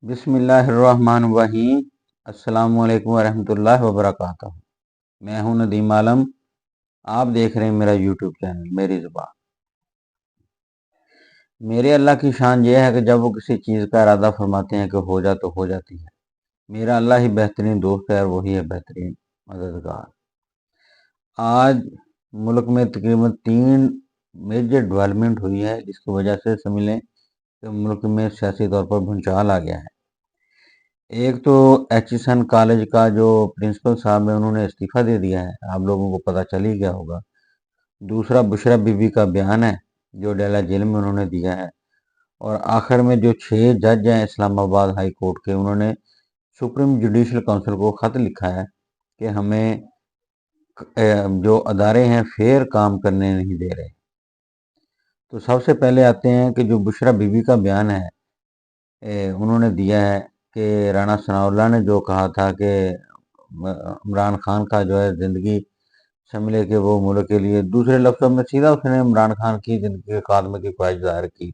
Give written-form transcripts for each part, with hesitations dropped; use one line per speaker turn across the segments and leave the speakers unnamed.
بسم اللہ الرحمن الرحیم۔ السلام علیکم ورحمۃ اللہ وبرکاتہ۔ میں ہوں ندیم عالم، آپ دیکھ رہے ہیں میرا یوٹیوب چینل میری زبان۔ میرے اللہ کی شان یہ ہے کہ جب وہ کسی چیز کا ارادہ فرماتے ہیں کہ ہو جا تو ہو جاتی ہے۔ میرا اللہ ہی بہترین دوست ہے اور وہی ہے بہترین مددگار۔ آج ملک میں تقریباً 3 میجر ڈیولپمنٹ ہوئی ہے، جس کی وجہ سے سمجھ لیں کہ ملک میں سیاسی طور پر بھونچال آ گیا ہے۔ ایک تو ایچسن کالج کا جو پرنسپل صاحب ہے انہوں نے استعفیٰ دے دیا ہے، آپ لوگوں کو پتہ چل ہی گیا ہوگا۔ دوسرا بشرا بی بی کا بیان ہے جو ڈیلا جیل میں انہوں نے دیا ہے، اور آخر میں جو 6 جج ہیں اسلام آباد ہائی کورٹ کے، انہوں نے سپریم جوڈیشل کونسل کو خط لکھا ہے کہ ہمیں جو ادارے ہیں فیئر کام کرنے نہیں دے رہے۔ تو سب سے پہلے آتے ہیں کہ جو بشرا بی بی کا بیان ہے انہوں نے دیا ہے کہ رانا ثناء اللہ نے جو کہا تھا کہ عمران خان کا جو ہے زندگی سمجھے کہ وہ ملک کے لیے، دوسرے لفظوں میں سیدھا اس نے عمران خان کی زندگی کے خاتمے کی خواہش ظاہر کی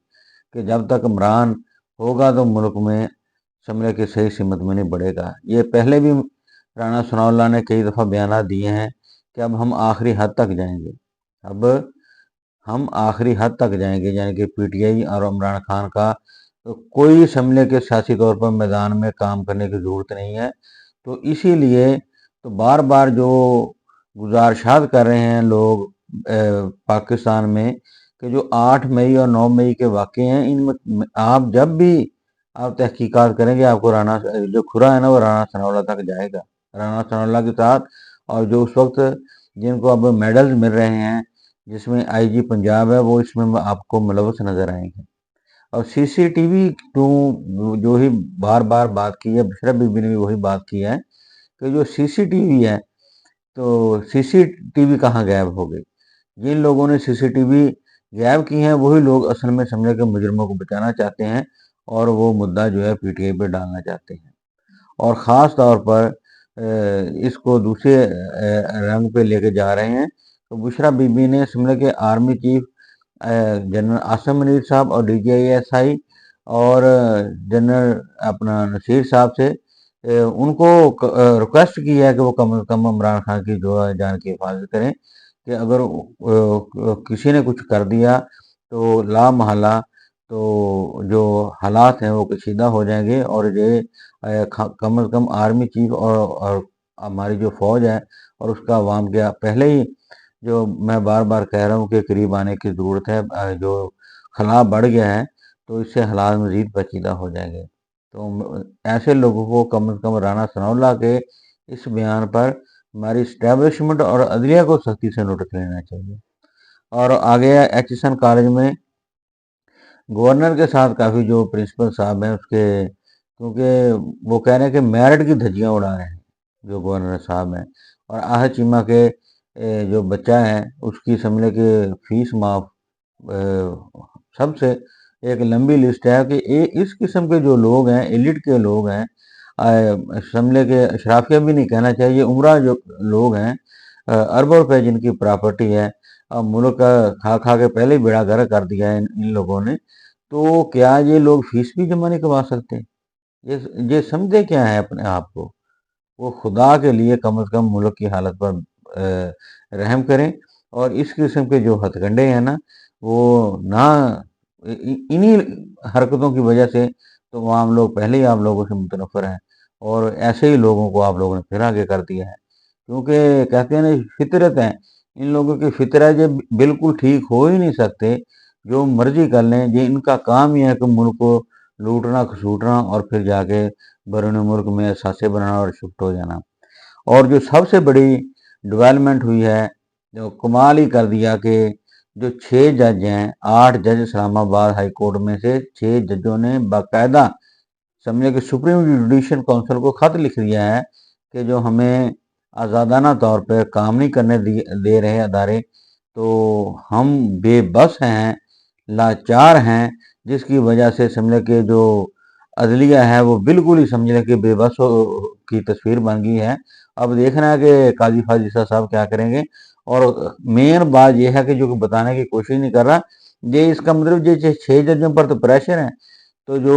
کہ جب تک عمران ہوگا تو ملک میں سمجھے کہ صحیح سمت میں نہیں بڑھے گا۔ یہ پہلے بھی رانا ثناء اللہ نے کئی دفعہ بیانات دیے ہیں کہ اب ہم آخری حد تک جائیں گے، اب ہم آخری حد تک جائیں گے، یعنی کہ پی ٹی آئی اور عمران خان کا کوئی سمجھے کہ سیاسی طور پر میدان میں کام کرنے کی ضرورت نہیں ہے۔ تو اسی لیے تو بار بار جو گزارشات کر رہے ہیں لوگ پاکستان میں کہ جو 8 مئی اور 9 مئی کے واقعے ہیں، ان میں آپ جب بھی آپ تحقیقات کریں گے آپ کو رانا جو کھرا ہے نا وہ رانا ثناء اللہ تک جائے گا، رانا ثناء اللہ کے ساتھ، اور جو اس وقت جن کو اب میڈلز مل رہے ہیں جس میں آئی جی پنجاب ہے وہ اس میں آپ کو ملوث نظر آئیں گے۔ اور سی سی ٹی وی جو ہی بار بار بات کی ہے، بشرا بی بی نے بھی وہی بات کی ہے کہ جو سی سی ٹی وی ہے تو سی سی ٹی وی کہاں غائب ہو گئی۔ جن لوگوں نے سی سی ٹی وی غائب کی ہیں وہی لوگ اصل میں سمجھے کہ مجرموں کو بچانا چاہتے ہیں اور وہ مدعا جو ہے پی ٹی آئی پہ ڈالنا چاہتے ہیں، اور خاص طور پر اس کو دوسرے رنگ پہ لے کے جا رہے ہیں۔ تو بشرا بی بی نے سمجھے کہ army chief general Asim Munir صاحب اور D G I S I اور جنرل اپنا نصیر صاحب سے ان کو ریکویسٹ کی ہے کہ وہ کم از کم عمران خان کی جو جان کی حفاظت کریں، کہ اگر کسی نے کچھ کر دیا تو لا محالہ تو جو حالات ہیں وہ کشیدہ ہو جائیں گے، اور یہ کم از کم آرمی چیف اور ہماری جو فوج ہے اور اس کا عوام کیا پہلے ہی جو میں بار بار کہہ رہا ہوں کہ قریب آنے کی ضرورت ہے، جو خلا بڑھ گیا ہے تو اس سے حالات مزید پیچیدہ ہو جائیں گے۔ تو ایسے لوگوں کو کم از کم رانا ثناء اللہ کے اس بیان پر ہماری اسٹیبلشمنٹ اور عدلیہ کو سختی سے نوٹس لینا چاہیے۔ اور آگے ایچسن کالج میں گورنر کے ساتھ کافی جو پرنسپل صاحب ہیں اس کے، کیونکہ وہ کہہ رہے ہیں کہ میرٹ کی دھجیاں اڑا رہے ہیں جو گورنر صاحب ہیں، اور آہ چیمہ کے جو بچہ ہے اس کی سمجھے کہ فیس معاف، سب سے ایک لمبی لسٹ ہے کہ اس قسم کے جو لوگ ہیں ایلٹ کے لوگ ہیں، سمجھے کہ اشرافیہ بھی نہیں کہنا چاہیے، عمرہ جو لوگ ہیں اربوں روپے جن کی پراپرٹی ہے، ملک کا کھا کھا کے پہلے ہی بیڑا گرک کر دیا ہے ان لوگوں نے، تو کیا یہ لوگ فیس بھی جمع نہیں کروا سکتے؟ یہ سمجھے کیا ہے اپنے آپ کو؟ وہ خدا کے لیے کم از کم ملک کی حالت پر رحم کریں، اور اس قسم کے جو ہتھ کنڈے ہیں نا وہ نہ انہی حرکتوں کی وجہ سے تو عام لوگ پہلے ہی آپ لوگوں سے متنفر ہیں، اور ایسے ہی لوگوں کو آپ لوگوں نے پھر آگے کر دیا ہے، کیونکہ کہتے ہیں نا فطرت ہے ان لوگوں کی، فطرت یہ بالکل ٹھیک ہو ہی نہیں سکتے، جو مرضی کر لیں، یہ ان کا کام ہی ہے کہ ملک کو لوٹنا کھسوٹنا اور پھر جا کے بیرون ملک میں اثاثے بنانا اور شفٹ ہو جانا۔ اور جو سب سے بڑی ڈیولپمنٹ ہوئی ہے، جو کمال ہی کر دیا کہ جو 6 جج ہیں، 8 جج اسلام آباد ہائی کورٹ میں سے 6 ججوں نے باقاعدہ سمجھے کہ سپریم جوڈیشل کونسل کو خط لکھ دیا ہے کہ جو ہمیں آزادانہ طور پہ کام نہیں کرنے دے رہے ادارے، تو ہم بے بس ہیں، لاچار ہیں، جس کی وجہ سے سمجھے کہ جو عدلیہ ہے وہ بالکل ہی سمجھے کہ بے بس کی تصویر بن گئی ہے۔ اب دیکھنا ہے کہ قاضی فاضل صاحب کیا کریں گے، اور مین بات یہ ہے کہ جو بتانے کی کوشش نہیں کر رہا، یہ اس کا مطلب یہ 6 ججوں پر تو پریشر ہے، تو جو